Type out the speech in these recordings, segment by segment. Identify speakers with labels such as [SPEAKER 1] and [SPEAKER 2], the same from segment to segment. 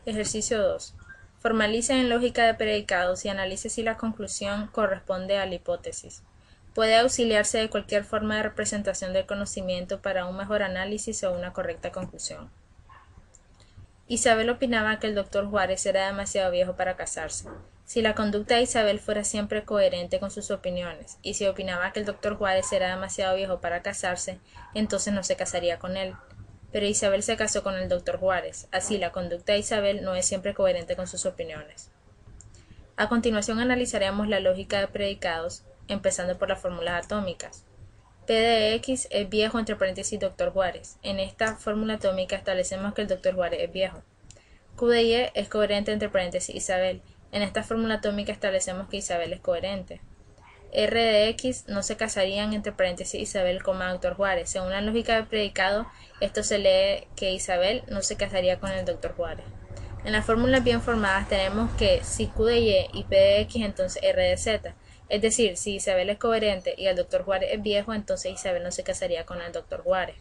[SPEAKER 1] Ejercicio 2. Formalice en lógica de predicados y analice si la conclusión corresponde a la hipótesis. Puede auxiliarse de cualquier forma de representación del conocimiento para un mejor análisis o una correcta conclusión. Isabel opinaba que el doctor Juárez era demasiado viejo para casarse. Si la conducta de Isabel fuera siempre coherente con sus opiniones, y si opinaba que el doctor Juárez era demasiado viejo para casarse, entonces no se casaría con él. Pero Isabel se casó con el doctor Juárez, así la conducta de Isabel no es siempre coherente con sus opiniones. A continuación analizaremos la lógica de predicados, empezando por las fórmulas atómicas. P de X es viejo entre paréntesis doctor Juárez. En esta fórmula atómica establecemos que el doctor Juárez es viejo. Q de Y es coherente entre paréntesis Isabel. En esta fórmula atómica establecemos que Isabel es coherente. R de X no se casarían entre paréntesis Isabel, doctor Juárez. Según la lógica de predicado, esto se lee que Isabel no se casaría con el doctor Juárez. En las fórmulas bien formadas tenemos que si Q de Y y P de X, entonces R de Z. Es decir, si Isabel es coherente y el doctor Juárez es viejo, entonces Isabel no se casaría con el doctor Juárez.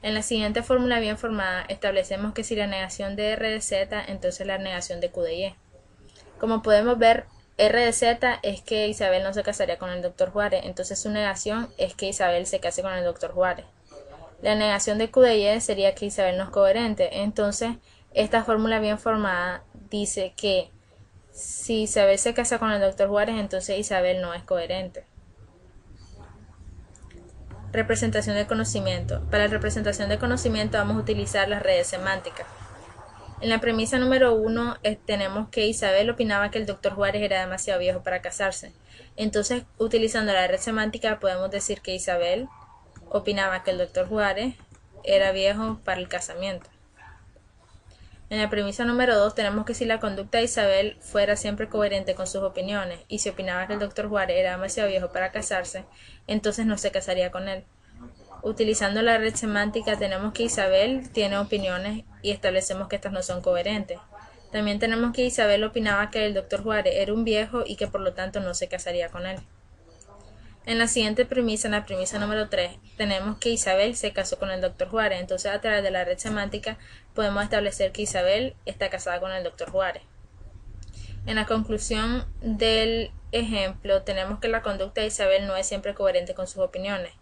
[SPEAKER 1] En la siguiente fórmula bien formada establecemos que si la negación de R de Z, entonces la negación de Q de Y. Como podemos ver, R de Z es que Isabel no se casaría con el doctor Juárez, entonces su negación es que Isabel se case con el doctor Juárez. La negación de Q de Y sería que Isabel no es coherente, entonces esta fórmula bien formada dice que si Isabel se casa con el doctor Juárez, entonces Isabel no es coherente. Representación del conocimiento. Para la representación del conocimiento vamos a utilizar las redes semánticas. En la premisa número 1 tenemos que Isabel opinaba que el doctor Juárez era demasiado viejo para casarse. Entonces, utilizando la red semántica podemos decir que Isabel opinaba que el doctor Juárez era viejo para el casamiento. En la premisa número 2 tenemos que si la conducta de Isabel fuera siempre coherente con sus opiniones y si opinaba que el doctor Juárez era demasiado viejo para casarse, entonces no se casaría con él. Utilizando la red semántica tenemos que Isabel tiene opiniones y establecemos que estas no son coherentes. También tenemos que Isabel opinaba que el doctor Juárez era un viejo y que por lo tanto no se casaría con él. En la siguiente premisa, en la premisa número 3, tenemos que Isabel se casó con el doctor Juárez. Entonces, a través de la red semántica podemos establecer que Isabel está casada con el doctor Juárez. En la conclusión del ejemplo, tenemos que la conducta de Isabel no es siempre coherente con sus opiniones.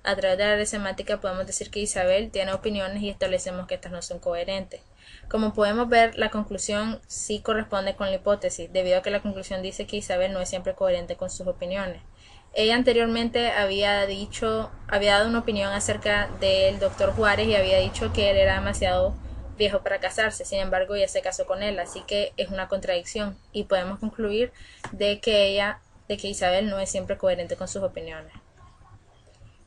[SPEAKER 1] A través de la red semántica podemos decir que Isabel tiene opiniones y establecemos que estas no son coherentes. Como podemos ver, la conclusión sí corresponde con la hipótesis, debido a que la conclusión dice que Isabel no es siempre coherente con sus opiniones. Ella anteriormente había dado una opinión acerca del doctor Juárez y había dicho que él era demasiado viejo para casarse, sin embargo ella se casó con él, así que es una contradicción y podemos concluir de que Isabel no es siempre coherente con sus opiniones.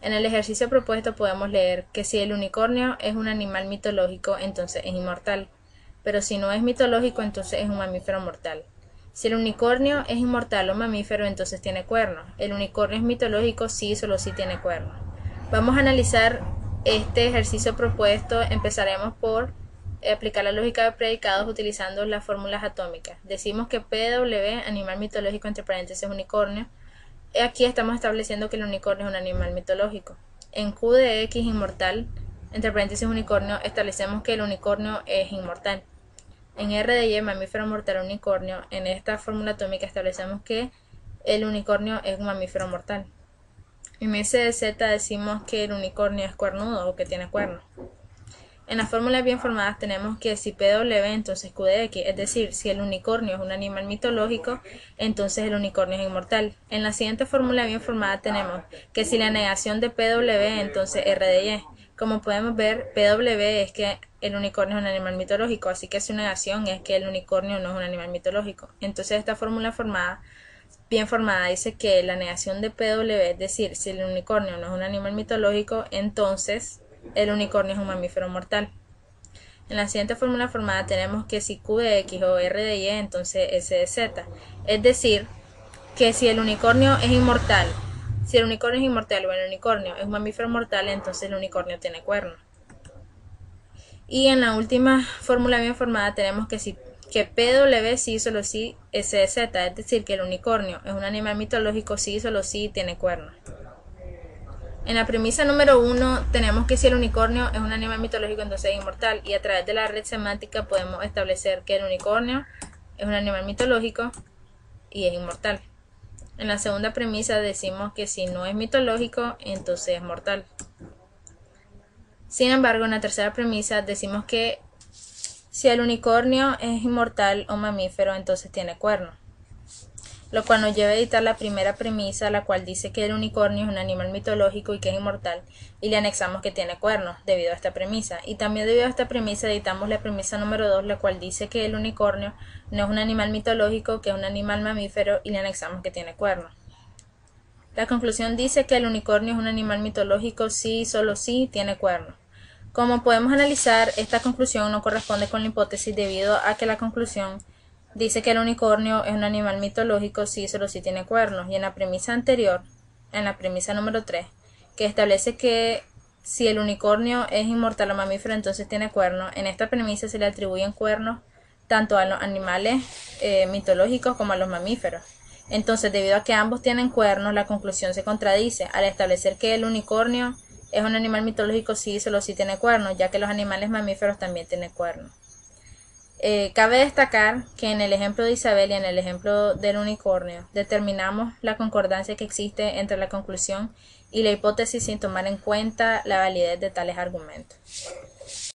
[SPEAKER 1] En el ejercicio propuesto podemos leer que si el unicornio es un animal mitológico, entonces es inmortal, pero si no es mitológico, entonces es un mamífero mortal. Si el unicornio es inmortal o mamífero, entonces tiene cuernos. El unicornio es mitológico, sí, solo sí tiene cuernos. Vamos a analizar este ejercicio propuesto. Empezaremos por aplicar la lógica de predicados utilizando las fórmulas atómicas. Decimos que PW, animal mitológico entre paréntesis unicornio. Aquí estamos estableciendo que el unicornio es un animal mitológico. En Q de X inmortal, entre paréntesis unicornio, establecemos que el unicornio es inmortal. En R de Y, mamífero mortal unicornio, en esta fórmula atómica establecemos que el unicornio es un mamífero mortal. En S de Z decimos que el unicornio es cuernudo o que tiene cuernos. En las fórmulas bien formadas tenemos que si PW, entonces Q de X, es decir, si el unicornio es un animal mitológico, entonces el unicornio es inmortal. En la siguiente fórmula bien formada tenemos que si la negación de PW, entonces R de Y. Como podemos ver, PW es que el unicornio es un animal mitológico, así que su negación es que el unicornio no es un animal mitológico. Entonces esta fórmula bien formada dice que la negación de PW, es decir, si el unicornio no es un animal mitológico, entonces el unicornio es un mamífero mortal. En la siguiente fórmula formada tenemos que si Q de X o R de Y, entonces S de Z. Es decir, que si el unicornio es inmortal, o el unicornio es un mamífero mortal, entonces el unicornio tiene cuernos. Y en la última fórmula bien formada tenemos que PW sí solo sí S de Z, es decir, que el unicornio es un animal mitológico sí solo sí tiene cuernos. En la premisa número 1 tenemos que si el unicornio es un animal mitológico, entonces es inmortal, y a través de la red semántica podemos establecer que el unicornio es un animal mitológico y es inmortal. En la segunda premisa decimos que si no es mitológico, entonces es mortal. Sin embargo, en la tercera premisa decimos que si el unicornio es inmortal o mamífero, entonces tiene cuernos. Lo cual nos lleva a editar la primera premisa, la cual dice que el unicornio es un animal mitológico y que es inmortal, y le anexamos que tiene cuernos debido a esta premisa. Y también debido a esta premisa editamos la premisa número 2, la cual dice que el unicornio no es un animal mitológico, que es un animal mamífero, y le anexamos que tiene cuernos. La conclusión dice que el unicornio es un animal mitológico si y solo si tiene cuernos. Como podemos analizar, esta conclusión no corresponde con la hipótesis debido a que la conclusión dice que el unicornio es un animal mitológico si y solo si tiene cuernos, y en la premisa anterior, en la premisa número 3, que establece que si el unicornio es inmortal o mamífero entonces tiene cuernos, en esta premisa se le atribuyen cuernos tanto a los animales mitológicos como a los mamíferos. Entonces, debido a que ambos tienen cuernos, la conclusión se contradice al establecer que el unicornio es un animal mitológico si y solo si tiene cuernos, ya que los animales mamíferos también tienen cuernos. Cabe destacar que en el ejemplo de Isabel y en el ejemplo del unicornio determinamos la concordancia que existe entre la conclusión y la hipótesis sin tomar en cuenta la validez de tales argumentos.